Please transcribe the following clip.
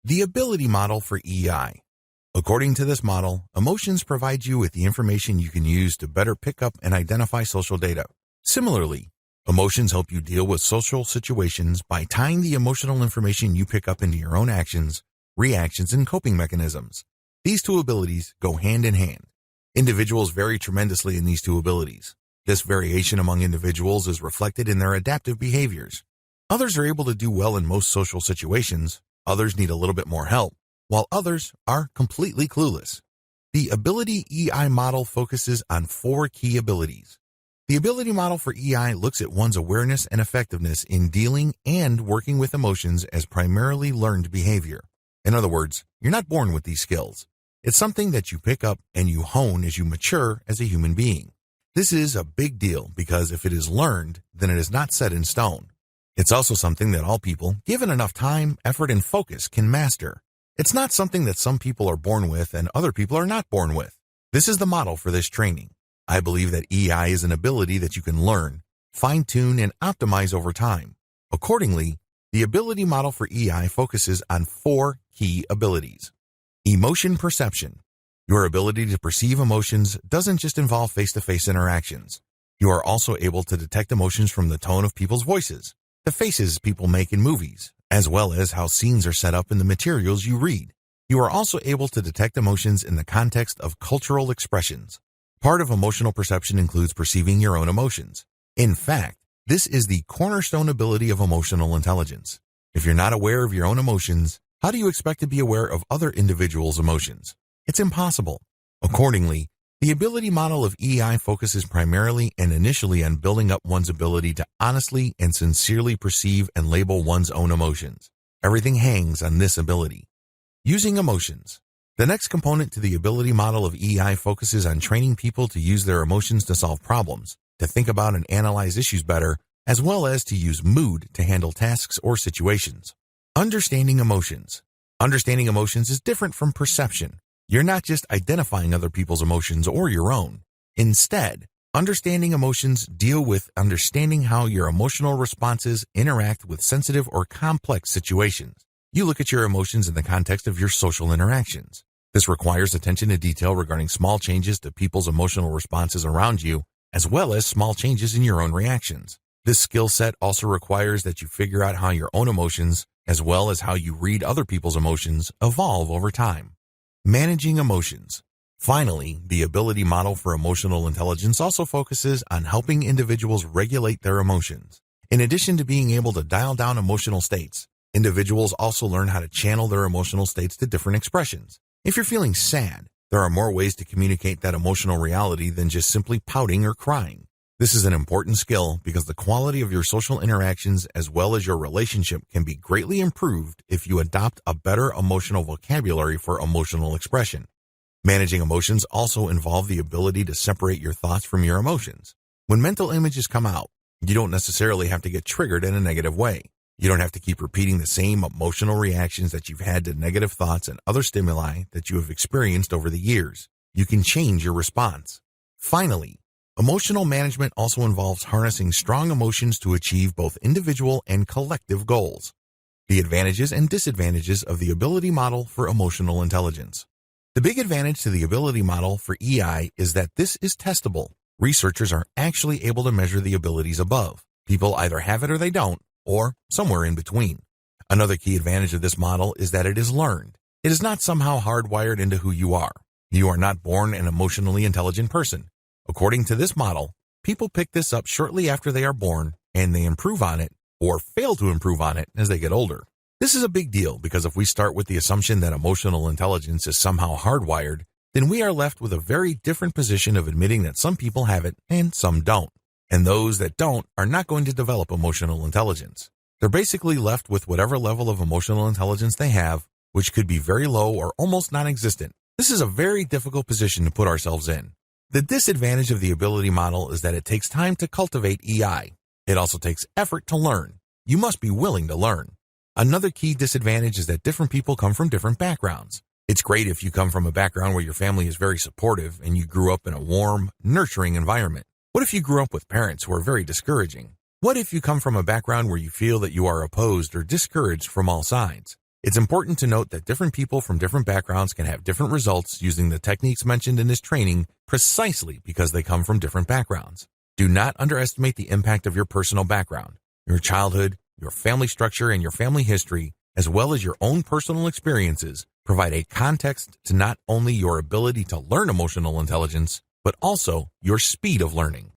The ability model for EI. According to this model, emotions provide you with the information you can use to better pick up and identify social data. Similarly, emotions help you deal with social situations by tying the emotional information you pick up into your own actions, reactions, and coping mechanisms. These two abilities go hand in hand. Individuals vary tremendously in these two abilities. This variation among individuals is reflected in their adaptive behaviors. Others are able to do well in most social situations, others need a little bit more help, while others are completely clueless. The Ability EI model focuses on 4 key abilities. The ability model for EI looks at one's awareness and effectiveness in dealing and working with emotions as primarily learned behavior. In other words, you're not born with these skills. It's something that you pick up and you hone as you mature as a human being. This is a big deal because if it is learned, then it is not set in stone. It's also something that all people, given enough time, effort, and focus, can master. It's not something that some people are born with and other people are not born with. This is the model for this training. I believe that EI is an ability that you can learn, fine-tune, and optimize over time. Accordingly, the ability model for EI focuses on 4 key abilities. Emotion perception. Your ability to perceive emotions doesn't just involve face-to-face interactions. You are also able to detect emotions from the tone of people's voices, the faces people make in movies, as well as how scenes are set up in the materials you read. You are also able to detect emotions in the context of cultural expressions. Part of emotional perception includes perceiving your own emotions. In fact, this is the cornerstone ability of emotional intelligence. If you're not aware of your own emotions, how do you expect to be aware of other individuals' emotions? It's impossible. Accordingly, the ability model of EI focuses primarily and initially on building up one's ability to honestly and sincerely perceive and label one's own emotions. Everything hangs on this ability. Using emotions. The next component to the ability model of EI focuses on training people to use their emotions to solve problems, to think about and analyze issues better, as well as to use mood to handle tasks or situations. Understanding emotions. Understanding emotions is different from perception. You're not just identifying other people's emotions or your own. Instead, understanding emotions deal with understanding how your emotional responses interact with sensitive or complex situations. You look at your emotions in the context of your social interactions. This requires attention to detail regarding small changes to people's emotional responses around you, as well as small changes in your own reactions. This skill set also requires that you figure out how your own emotions, as well as how you read other people's emotions, evolve over time. Managing emotions. Finally, the ability model for emotional intelligence also focuses on helping individuals regulate their emotions. In addition to being able to dial down emotional states, individuals also learn how to channel their emotional states to different expressions. If you're feeling sad, there are more ways to communicate that emotional reality than just simply pouting or crying. This is an important skill because the quality of your social interactions as well as your relationship can be greatly improved if you adopt a better emotional vocabulary for emotional expression. Managing emotions also involve the ability to separate your thoughts from your emotions. When mental images come out, you don't necessarily have to get triggered in a negative way. You don't have to keep repeating the same emotional reactions that you've had to negative thoughts and other stimuli that you have experienced over the years. You can change your response. Finally, emotional management also involves harnessing strong emotions to achieve both individual and collective goals. The advantages and disadvantages of the ability model for emotional intelligence. The big advantage to the ability model for EI is that this is testable. Researchers are actually able to measure the abilities above. People either have it or they don't, or somewhere in between. Another key advantage of this model is that it is learned. It is not somehow hardwired into who you are. You are not born an emotionally intelligent person. According to this model, people pick this up shortly after they are born, and they improve on it or fail to improve on it as they get older. This is a big deal because if we start with the assumption that emotional intelligence is somehow hardwired, then we are left with a very different position of admitting that some people have it and some don't. And those that don't are not going to develop emotional intelligence. They're basically left with whatever level of emotional intelligence they have, which could be very low or almost non-existent. This is a very difficult position to put ourselves in. The disadvantage of the ability model is that it takes time to cultivate EI. It also takes effort to learn. You must be willing to learn. Another key disadvantage is that different people come from different backgrounds. It's great if you come from a background where your family is very supportive and you grew up in a warm, nurturing environment. What if you grew up with parents who are very discouraging? What if you come from a background where you feel that you are opposed or discouraged from all sides? It's important to note that different people from different backgrounds can have different results using the techniques mentioned in this training precisely because they come from different backgrounds. Do not underestimate the impact of your personal background. Your childhood, your family structure, and your family history, as well as your own personal experiences, provide a context to not only your ability to learn emotional intelligence, but also your speed of learning.